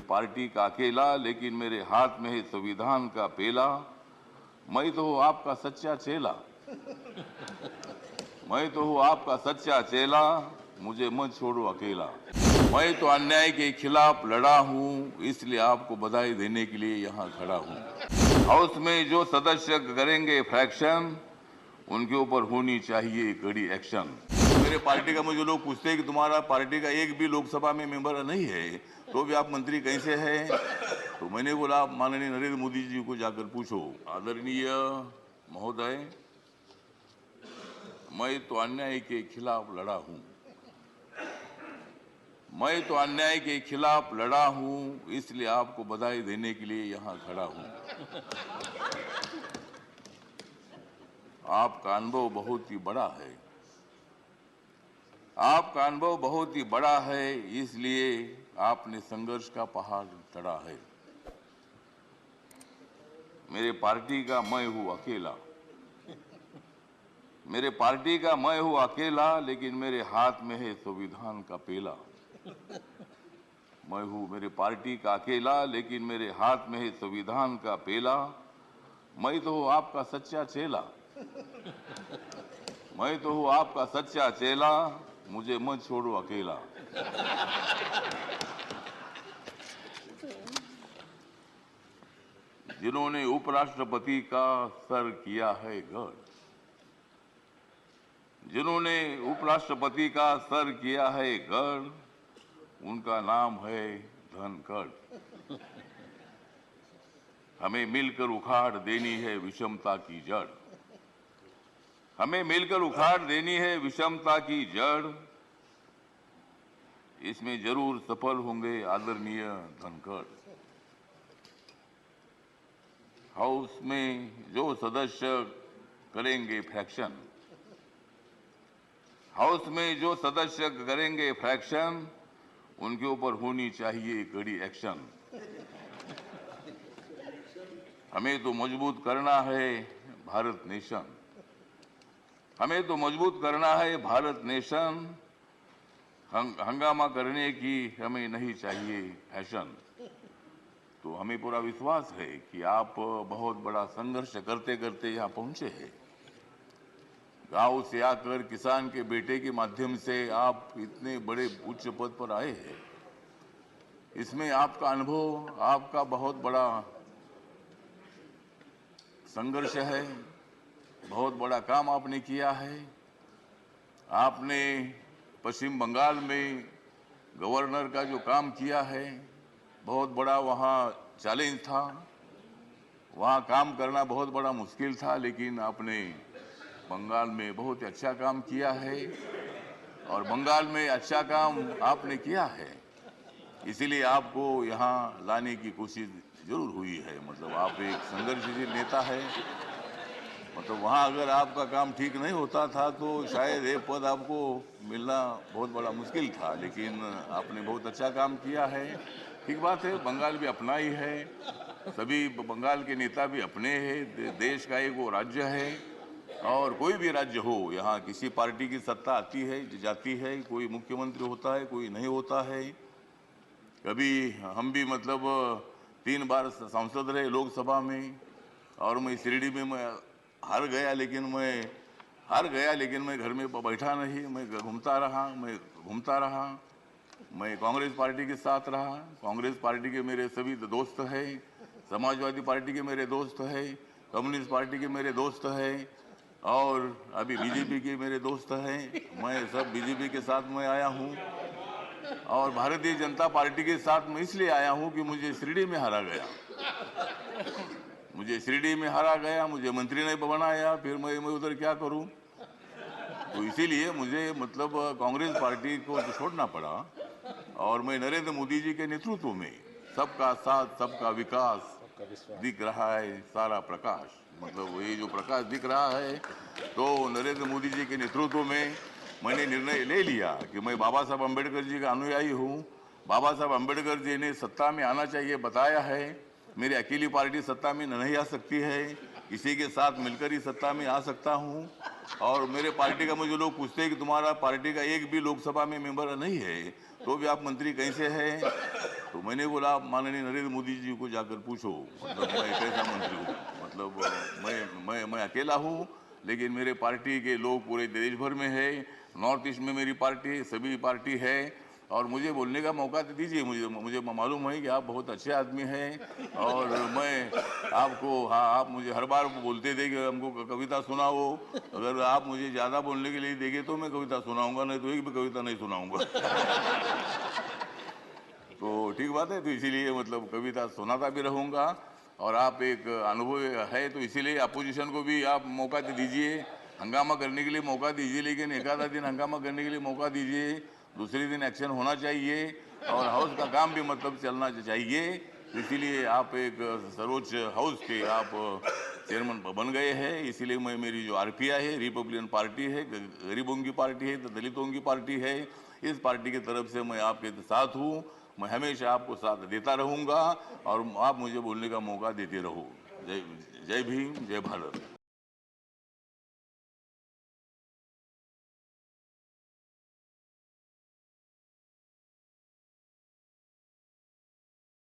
Party का अकेला, लेकिन मेरे हाथ में है संविधान का पेला। मैं तो हूँ आपका सच्चा चेला, मैं तो हूँ आपका सच्चा चेला, मुझे मत छोड़ो अकेला। मैं तो अन्याय के खिलाफ लड़ा हूँ, इसलिए आपको बधाई देने के लिए यहाँ खड़ा हूँ। हाउस में जो सदस्य करेंगे फ्रैक्शन, उनके ऊपर होनी चाहिए कड़ी एक्शन। मेरे पार्टी का मुझे लोग पूछते हैं कि तुम्हारा पार्टी का एक भी लोकसभा में मेंबर नहीं है, तो भी आप मंत्री कैसे हैं? तो मैंने बोला, आप माननीय नरेंद्र मोदी जी को जाकर पूछो। आदरणीय महोदय, मैं तो अन्याय के खिलाफ लड़ा हूं, मैं तो अन्याय के खिलाफ लड़ा हूं, इसलिए आपको बधाई देने के लिए यहां खड़ा हूं। आपका अनुभव बहुत ही बड़ा है, आपका अनुभव बहुत ही बड़ा है, इसलिए आपने संघर्ष का पहाड़ चढ़ा है। मेरे पार्टी का मैं हूं अकेला, मेरे पार्टी का मैं हूं अकेला, लेकिन मेरे हाथ में है संविधान का पेला। मैं हूं मेरे पार्टी का अकेला, लेकिन मेरे हाथ में है संविधान का पेला। मैं तो हूं आपका सच्चा चेला, मैं तो हूं आपका सच्चा चेला, मुझे मत छोड़ो अकेला। जिन्होंने उपराष्ट्रपति का सर किया है गढ़, जिन्होंने उपराष्ट्रपति का सर किया है गढ़, उनका नाम है धनखड़। हमें मिलकर उखाड़ देनी है विषमता की जड़, हमें मिलकर उखाड़ देनी है विषमता की जड़। इसमें जरूर सफल होंगे आदरणीय धनखड़। हाउस में जो सदस्य करेंगे फ्रैक्शन, हाउस में जो सदस्य करेंगे फ्रैक्शन, उनके ऊपर होनी चाहिए कड़ी एक्शन। हमें तो मजबूत करना है भारत नेशन, हमें तो मजबूत करना है भारत नेशन। हंगामा करने की हमें नहीं चाहिए फैशन। तो हमें पूरा विश्वास है कि आप बहुत बड़ा संघर्ष करते करते यहाँ पहुंचे हैं। गांव से आकर किसान के बेटे के माध्यम से आप इतने बड़े उच्च पद पर आए हैं। इसमें आपका अनुभव, आपका बहुत बड़ा संघर्ष है, बहुत बड़ा काम आपने किया है। आपने पश्चिम बंगाल में गवर्नर का जो काम किया है, बहुत बड़ा वहाँ चैलेंज था, वहाँ काम करना बहुत बड़ा मुश्किल था, लेकिन आपने बंगाल में बहुत अच्छा काम किया है और बंगाल में अच्छा काम आपने किया है, इसीलिए आपको यहाँ लाने की कोशिश जरूर हुई है। मतलब आप एक संघर्षशील नेता है, मतलब वहाँ अगर आपका काम ठीक नहीं होता था तो शायद ये पद आपको मिलना बहुत बड़ा मुश्किल था, लेकिन आपने बहुत अच्छा काम किया है। ठीक बात है, बंगाल भी अपना ही है, सभी बंगाल के नेता भी अपने हैं, देश का एक वो राज्य है और कोई भी राज्य हो, यहाँ किसी पार्टी की सत्ता आती है जाती है, कोई मुख्यमंत्री होता है, कोई नहीं होता है। कभी हम भी मतलब 3 बार सांसद रहे लोकसभा में और मैं शिरडी में मैं हार गया, लेकिन मैं घर में बैठा नहीं, मैं घूमता रहा। मैं कांग्रेस पार्टी के साथ रहा, कांग्रेस पार्टी के मेरे सभी दोस्त हैं, समाजवादी पार्टी के मेरे दोस्त हैं, कम्युनिस्ट पार्टी के मेरे दोस्त हैं और अभी बीजेपी के मेरे दोस्त हैं। मैं सब बीजेपी के साथ में आया हूँ और भारतीय जनता पार्टी के साथ मैं इसलिए आया हूँ कि मुझे शिरडी में हारा गया, मुझे मंत्री ने बनाया, फिर मैं उधर क्या करूं। तो इसीलिए मुझे मतलब कांग्रेस पार्टी को छोड़ना पड़ा और मैं नरेंद्र मोदी जी के नेतृत्व में सबका साथ सबका विकास दिख रहा है सारा प्रकाश, मतलब ये जो प्रकाश दिख रहा है, तो नरेंद्र मोदी जी के नेतृत्व में मैंने निर्णय ले लिया कि मैं बाबा साहब अम्बेडकर जी का अनुयायी हूँ। बाबा साहब अम्बेडकर जी ने सत्ता में आना चाहिए बताया है, मेरी अकेली पार्टी सत्ता में नहीं आ सकती है, इसी के साथ मिलकर ही सत्ता में आ सकता हूं। और मेरे पार्टी का मुझे लोग पूछते हैं कि तुम्हारा पार्टी का एक भी लोकसभा में मेंबर नहीं है, तो भी आप मंत्री कैसे हैं? तो मैंने बोला, आप माननीय नरेंद्र मोदी जी को जाकर पूछो, मतलब मैं कैसा मंत्री हूँ। मतलब मैं अकेला हूँ, लेकिन मेरे पार्टी के लोग पूरे देश भर में है। नॉर्थ ईस्ट में मेरी पार्टी, सभी पार्टी है। और मुझे बोलने का मौका दे दीजिए। मुझे मालूम है कि आप बहुत अच्छे आदमी हैं, और मैं आपको, हाँ, आप मुझे हर बार बोलते थे कि हमको कविता सुनाओ। अगर आप मुझे ज़्यादा बोलने के लिए देंगे तो मैं कविता सुनाऊंगा, नहीं तो एक भी कविता नहीं सुनाऊंगा। तो ठीक बात है। तो इसीलिए मतलब कविता सुनाता भी रहूंगा। और आप एक अनुभव है, तो इसीलिए अपोजिशन को भी आप मौका दे दीजिए, हंगामा करने के लिए मौका दीजिए, लेकिन एक आधा दिन हंगामा करने के लिए मौका दीजिए, दूसरे दिन एक्शन होना चाहिए, और हाउस का काम भी मतलब चलना चाहिए। तो इसीलिए आप एक सर्वोच्च हाउस के आप चेयरमैन बन गए हैं। इसीलिए मैं, मेरी जो आरपीआई है, रिपब्लिकन पार्टी है, गरीबों की पार्टी है, दलितों की पार्टी है, इस पार्टी की तरफ से मैं आपके साथ हूँ। मैं हमेशा आपको साथ देता रहूंगा, और आप मुझे बोलने का मौका देते रहो। जय जय भीम, जय भारत।